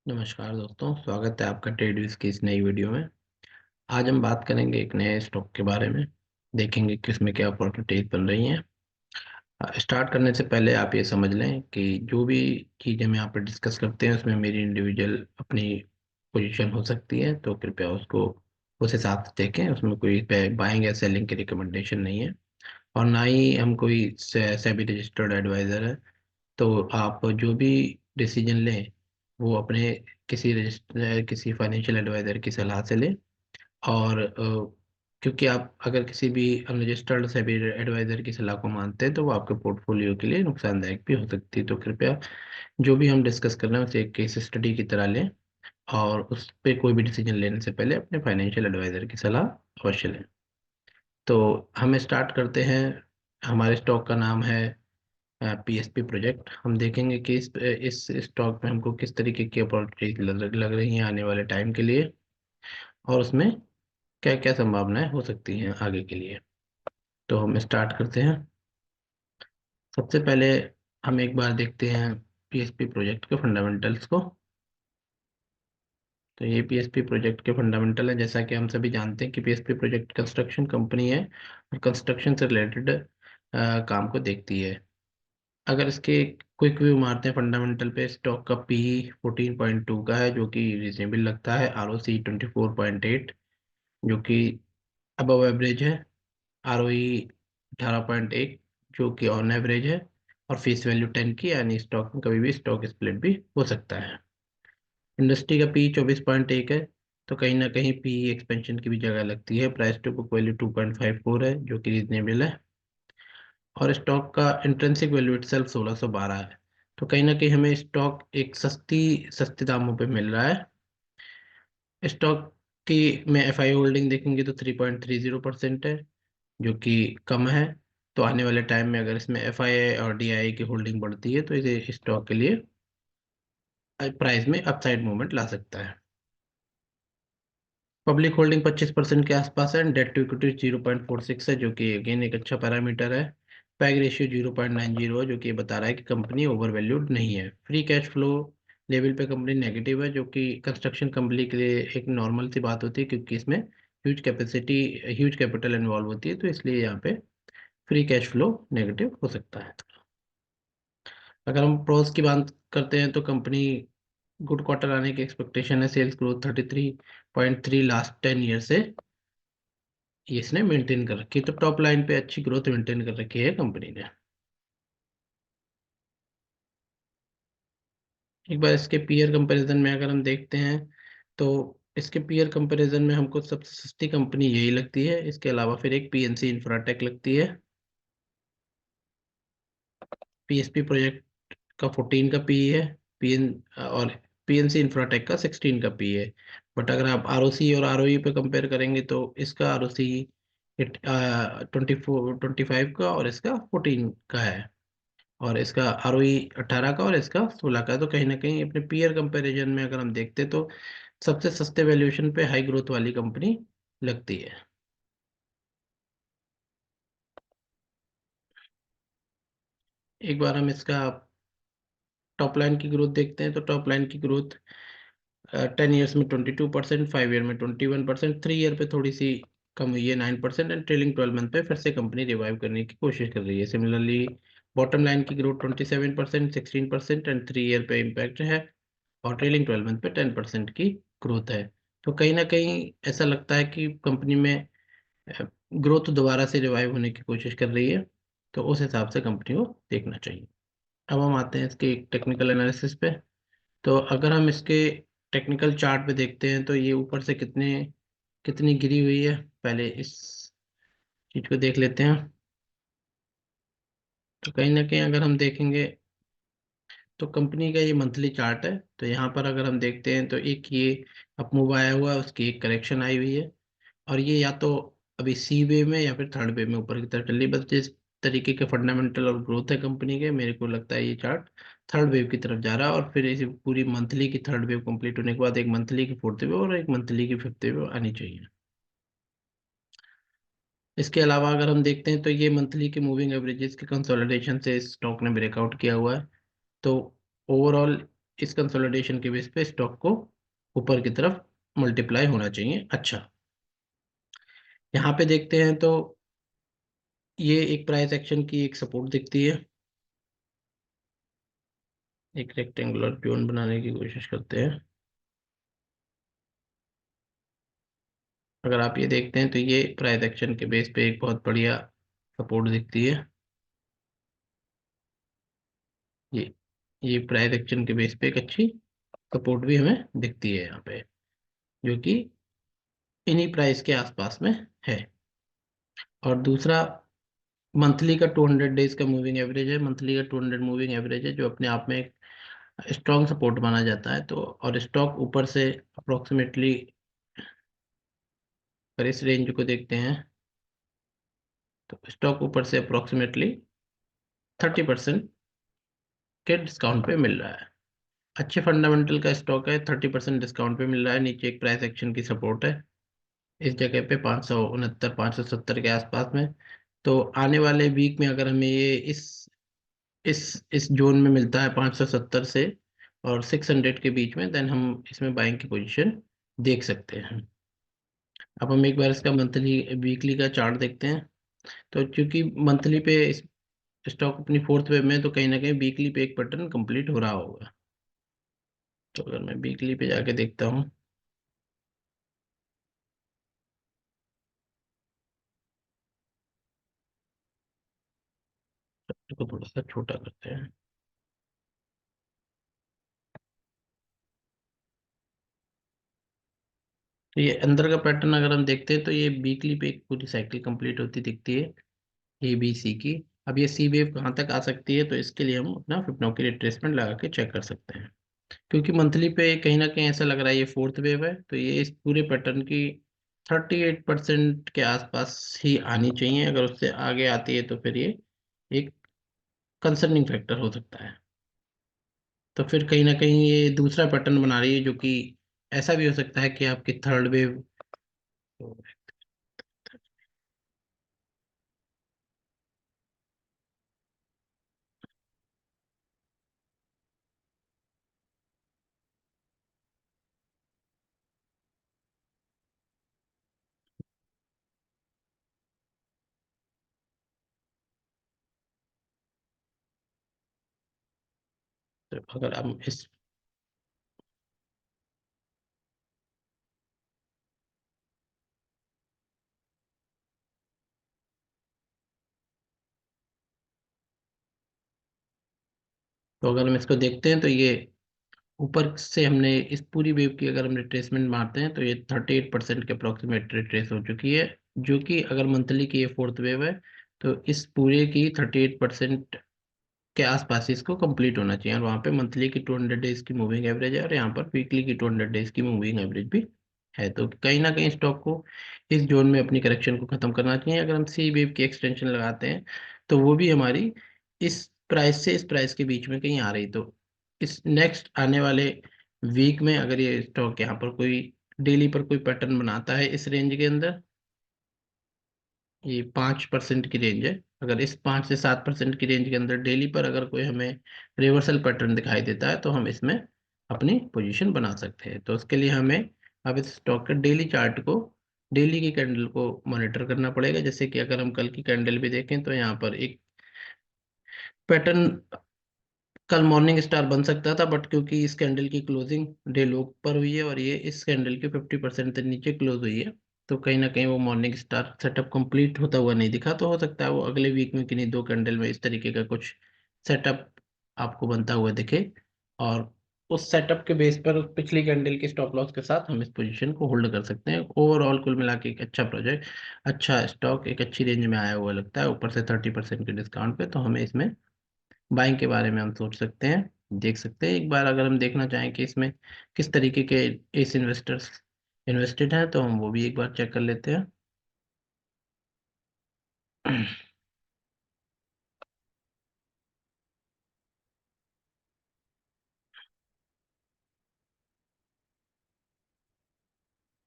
नमस्कार दोस्तों, स्वागत है आपका ट्रेडविज की इस नई वीडियो में। आज हम बात करेंगे एक नए स्टॉक के बारे में। देखेंगे कि इसमें क्या अपॉर्चुनिटीज बन रही हैं। स्टार्ट करने से पहले आप ये समझ लें कि जो भी चीज़ हम यहाँ पर डिस्कस करते हैं उसमें मेरी इंडिविजुअल अपनी पोजीशन हो सकती है, तो कृपया उसको उस हिसाब से देखें। उसमें कोई बाइंग या सेलिंग की रिकमेंडेशन नहीं है और ना ही हम कोई सेबी रजिस्टर्ड एडवाइज़र है। तो आप जो भी डिसीजन लें वो अपने किसी फाइनेंशियल एडवाइजर की सलाह से लें। और क्योंकि आप अगर किसी भी अनरजिस्टर्ड सेबी एडवाइजर की सलाह को मानते हैं तो वो आपके पोर्टफोलियो के लिए नुकसानदायक भी हो सकती है। तो कृपया जो भी हम डिस्कस कर रहे हैं उसे एक केस स्टडी की तरह लें और उस पे कोई भी डिसीजन लेने से पहले अपने फाइनेंशियल एडवाइजर की सलाह अवश्य लें। तो हम स्टार्ट करते हैं। हमारे स्टॉक का नाम है पीएसपी प्रोजेक्ट। हम देखेंगे कि इस स्टॉक में हमको किस तरीके की अपॉर्चुनिटीज लग रही हैं आने वाले टाइम के लिए और उसमें क्या क्या संभावनाएं हो सकती हैं आगे के लिए। तो हम स्टार्ट करते हैं। सबसे पहले हम एक बार देखते हैं पीएसपी प्रोजेक्ट के फंडामेंटल्स को। तो ये पीएसपी प्रोजेक्ट के फंडामेंटल है। जैसा कि हम सभी जानते हैं कि पीएसपी प्रोजेक्ट कंस्ट्रक्शन कंपनी है और कंस्ट्रक्शन से रिलेटेड काम को देखती है। अगर इसके क्विक व्यू मारते हैं फंडामेंटल पे, स्टॉक का पी 14.2 का है जो कि रिजनेबल लगता है। आरओसी 24.8 जो कि अबव एवरेज है। आरओई 18.1 जो कि ऑन एवरेज है। और फेस वैल्यू 10 की, यानी स्टॉक में कभी भी स्टॉक स्प्लिट भी हो सकता है। इंडस्ट्री का पी 24.1 है। तो कहीं ना कहीं पी एक्सपेंशन की भी जगह लगती है। प्राइस टू बुक वैल्यू 2.54 है जो कि रीजनेबल है। और स्टॉक का इंट्रिंसिक वैल्यू इटसेल्फ 1612 है। तो कहीं ना कहीं हमें स्टॉक एक सस्ते दामों पे मिल रहा है। स्टॉक की में एफआई होल्डिंग देखेंगे तो 3.30% है जो कि कम है। तो आने वाले टाइम में अगर इसमें एफआई और डीआई की होल्डिंग बढ़ती है तो इसे स्टॉक के लिए प्राइस में अपसाइड मूवमेंट ला सकता है। पब्लिक होल्डिंग 25% के आसपास है। डेट टू इक्विटी 0.46 है जो कि अगेन एक अच्छा पैरामीटर है। पैग रेशियो 0.90 है जो कि ये बता रहा है कि कंपनी ओवर वैल्यूड नहीं है। फ्री कैश फ्लो लेवल पे कंपनी नेगेटिव है जो कि कंस्ट्रक्शन कंपनी के लिए एक नॉर्मल सी बात होती है, क्योंकि इसमें ह्यूज कैपिटल इन्वॉल्व होती है, तो इसलिए यहाँ पे फ्री कैश फ्लो नेगेटिव हो सकता है। अगर हम प्रोस की बात करते हैं तो कंपनी गुड क्वार्टर आने की एक्सपेक्टेशन है। सेल्स ग्रोथ 33.3 लास्ट 10 ईयर से ये इसने मेंटेन कर रखी है। तो टॉप लाइन पे अच्छी ग्रोथ मेंटेन कर रखी है कंपनी ने। एक बार इसके पीयर कंपैरिजन में अगर हम देखते हैं तो इसके पीयर कंपैरिजन में हमको सबसे सस्ती कंपनी यही लगती है। इसके अलावा फिर एक पीएनसी इंफ्राटेक लगती है। पीएसपी प्रोजेक्ट का 14 का पी है। पीएन और पीएनसी इंफ्राटेक का 16 का पी है। बट अगर आप आरओसी और आरओई पे कंपेयर करेंगे तो इसका आरओसी 25 का और इसका 14 का है। और इसका आरओई 18 का और इसका 16 का है। तो कहीं ना कहीं अपने पीयर कंपैरिजन में अगर हम देखते तो सबसे सस्ते वैल्यूएशन पे हाई ग्रोथ वाली कंपनी लगती है। एक बार हम इसका टॉप लाइन की ग्रोथ देखते हैं तो टॉप लाइन की ग्रोथ 10 ईयर्स में 22%, 5 ईयर में 21%, 3 ईयर पे थोड़ी सी कम हुई है 9%, एंड ट्रेलिंग 12 मंथ पे फिर से कंपनी रिवाइव करने की कोशिश कर रही है। सिमिलरली बॉटम लाइन की ग्रोथ 27%, 16% एंड 3 ईयर पे इम्पैक्ट है। और ट्रेलिंग 12 मंथ पे 10% की ग्रोथ है। तो कहीं ना कहीं ऐसा लगता है कि कंपनी में ग्रोथ दोबारा से रिवाइव होने की कोशिश कर रही है। तो उस हिसाब से कंपनी को देखना चाहिए। अब हम आते हैं इसके टेक्निकल एनालिसिस पे। तो अगर हम इसके टेक्निकल चार्ट पे देखते हैं तो ये ऊपर से कितनी गिरी हुई है, पहले इस चीज को देख लेते हैं। तो कहीं ना कहीं अगर हम देखेंगे तो कंपनी का ये मंथली चार्ट है। तो यहाँ पर अगर हम देखते हैं तो एक ये अप मूव आया हुआ है, उसकी एक करेक्शन आई हुई है। और ये या तो अभी सी वे में या फिर थर्ड वे में ऊपर की तरफ चल रही है। बस जिस तरीके के फंडामेंटल और ग्रोथ है कंपनी के, मेरे को लगता है ये चार्ट थर्ड वेव की तरफ जा रहा है। और फिर इसी पूरी मंथली की थर्ड वेव कंप्लीट होने के बाद एक मंथली की फोर्थ वेव और एक मंथली की फिफ्थ वेव आनी चाहिए। इसके अलावा अगर हम देखते हैं तो ये मंथली के मूविंग एवरेजेस के कंसोलिडेशन से स्टॉक ने ब्रेकआउट किया हुआ है। तो ओवरऑल इस कंसोलिडेशन के बेस पे स्टॉक को ऊपर की तरफ मल्टीप्लाई होना चाहिए। अच्छा, यहाँ पे देखते हैं तो ये एक प्राइस एक्शन की एक सपोर्ट दिखती है। एक रेक्टेंगुलर जोन बनाने की कोशिश करते हैं। अगर आप ये देखते हैं तो ये प्राइस एक्शन के बेस पे एक बहुत बढ़िया सपोर्ट दिखती है। ये ये प्राइस एक्शन के बेस पे एक अच्छी सपोर्ट भी हमें दिखती है यहाँ पे, जो कि इन्हीं प्राइस के आसपास में है। और दूसरा, मंथली का 200 डेज का मूविंग एवरेज है। मंथली का 200 मूविंग एवरेज है, जो अपने आप में एक स्ट्रॉन्ग सपोर्ट माना जाता है। तो और स्टॉक ऊपर से अप्रोक्सीमेटली, अगर इस रेंज को देखते हैं तो स्टॉक ऊपर से अप्रोक्सीमेटली 30% के डिस्काउंट पे मिल रहा है। अच्छे फंडामेंटल का स्टॉक है, 30% डिस्काउंट पे मिल रहा है। नीचे एक प्राइस एक्शन की सपोर्ट है इस जगह पे 569 570 के आसपास में। तो आने वाले वीक में अगर हमें ये इस जोन में मिलता है 570 से और 600 के बीच में, देन हम इसमें बाइंग की पोजीशन देख सकते हैं। अब हम एक बार इसका मंथली वीकली का चार्ट देखते हैं। तो चूंकि मंथली पे स्टॉक अपनी फोर्थ वेव में, तो कहीं ना कहीं वीकली पे एक पैटर्न कंप्लीट हो रहा होगा। तो अगर मैं वीकली पे जाके देखता हूँ, तो थोड़ा सा छोटा करते हैं। तो ये अंदर का पैटर्न अगर हम देखते हैं तो ये वीकली पे एक पूरी साइकिल कंप्लीट होती दिखती है, ए बी सी की। अब ये सी वेव कहाँ तक आ सकती है, तो इसके लिए हम अपना फिबोनाची रिट्रेसमेंट लगा के चेक कर सकते हैं। क्योंकि मंथली पे कहीं ना कहीं ऐसा लग रहा है ये फोर्थ वेव है, तो ये इस पूरे पैटर्न की 38% के आसपास ही आनी चाहिए। अगर उससे आगे आती है तो फिर ये एक कंसर्निंग फैक्टर हो सकता है। तो फिर कहीं ना कहीं ये दूसरा पैटर्न बना रही है, जो कि ऐसा भी हो सकता है कि आपकी थर्ड वेव। तो अगर हम इस तो अगर हम इसको देखते हैं तो ये ऊपर से हमने इस पूरी वेव की अगर हम रिट्रेसमेंट मारते हैं तो ये 38% के अप्रोक्सीमेट रिट्रेस हो चुकी है। जो कि अगर मंथली की ये फोर्थ वेव है, तो इस पूरे की 38% के आसपास इसको कंप्लीट होना चाहिए। और वहाँ पे मंथली की 200 डेज की मूविंग एवरेज है, और यहाँ पर वीकली की 200 डेज की मूविंग एवरेज भी है। तो कहीं ना कहीं स्टॉक को इस जोन में अपनी करेक्शन को खत्म करना चाहिए। अगर हम सी वेव की एक्सटेंशन लगाते हैं तो वो भी हमारी इस प्राइस से इस प्राइस के बीच में कहीं आ रही। तो इस नेक्स्ट आने वाले वीक में अगर ये स्टॉक यहाँ पर कोई डेली पर कोई पैटर्न बनाता है इस रेंज के अंदर, ये 5% की रेंज है। अगर इस 5 से 7% की रेंज के अंदर डेली पर अगर कोई हमें रिवर्सल पैटर्न दिखाई देता है, तो हम इसमें अपनी पोजीशन बना सकते हैं। तो उसके लिए हमें अब इस स्टॉक के डेली चार्ट को, डेली की कैंडल को मॉनिटर करना पड़ेगा। जैसे कि अगर हम कल की कैंडल भी देखें तो यहाँ पर एक पैटर्न कल मॉर्निंग स्टार बन सकता था, बट क्योंकि इस कैंडल की क्लोजिंग डे लो पर हुई है और ये इस कैंडल के 50% से नीचे क्लोज हुई है, तो कहीं ना कहीं वो मॉर्निंग स्टार सेटअप कंप्लीट होता हुआ नहीं दिखा। तो हो सकता है वो अगले वीक में किन्हीं दो कैंडल में इस तरीके का कुछ सेटअप आपको बनता हुआ दिखे, और उस सेटअप के बेस पर उस पिछली कैंडल के स्टॉप लॉस के साथ हम इस पोजीशन को होल्ड कर सकते हैं। ओवरऑल कुल मिला के एक अच्छा प्रोजेक्ट, अच्छा स्टॉक एक अच्छी रेंज में आया हुआ लगता है, ऊपर से 30% के डिस्काउंट पे। तो हमें इसमें बाइंग के बारे में हम सोच सकते हैं, देख सकते हैं एक बार। अगर हम देखना चाहें कि इसमें किस तरीके के एस इन्वेस्टर्स इन्वेस्टेड हैं, तो हम वो भी एक बार चेक कर लेते हैं।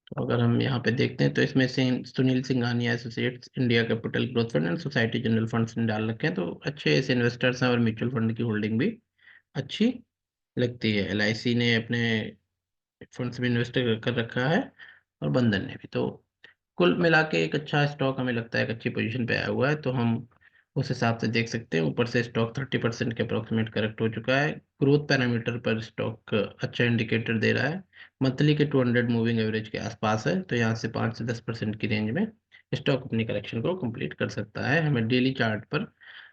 तो अगर हम यहाँ पे देखते हैं तो इसमें से Sunil Singhania associates, India capital growth fund and society general funds ने डाल रखे हैं। तो अच्छे ऐसे इन्वेस्टर्स हैं और म्यूचुअल फंड की होल्डिंग भी अच्छी लगती है। LIC ने अपने फंड्स में इन्वेस्ट कर रखा है, और बंधन ने भी। तो कुल मिला के एक अच्छा स्टॉक हमें लगता है, एक अच्छी पोजीशन पे आया हुआ है। तो हम उस हिसाब से देख सकते हैं। ऊपर से स्टॉक 30% के अप्रोक्सीमेट करेक्ट हो चुका है। ग्रोथ पैरामीटर पर स्टॉक अच्छा इंडिकेटर दे रहा है। मंथली के 200 मूविंग एवरेज के आसपास है, तो यहाँ से 5 से 10% की रेंज में स्टॉक अपनी करेक्शन को कंप्लीट कर सकता है। हमें डेली चार्ट पर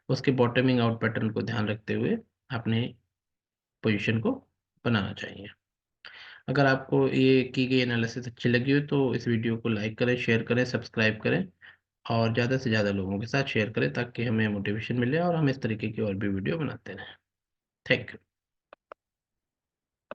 उसके बॉटमिंग आउट पैटर्न को ध्यान रखते हुए अपने पोजीशन को बनाना चाहिए। अगर आपको ये की गई एनालिसिस अच्छी लगी हो तो इस वीडियो को लाइक करें, शेयर करें, सब्सक्राइब करें, और ज़्यादा से ज़्यादा लोगों के साथ शेयर करें, ताकि हमें मोटिवेशन मिले और हम इस तरीके की और भी वीडियो बनाते रहें। Thank you.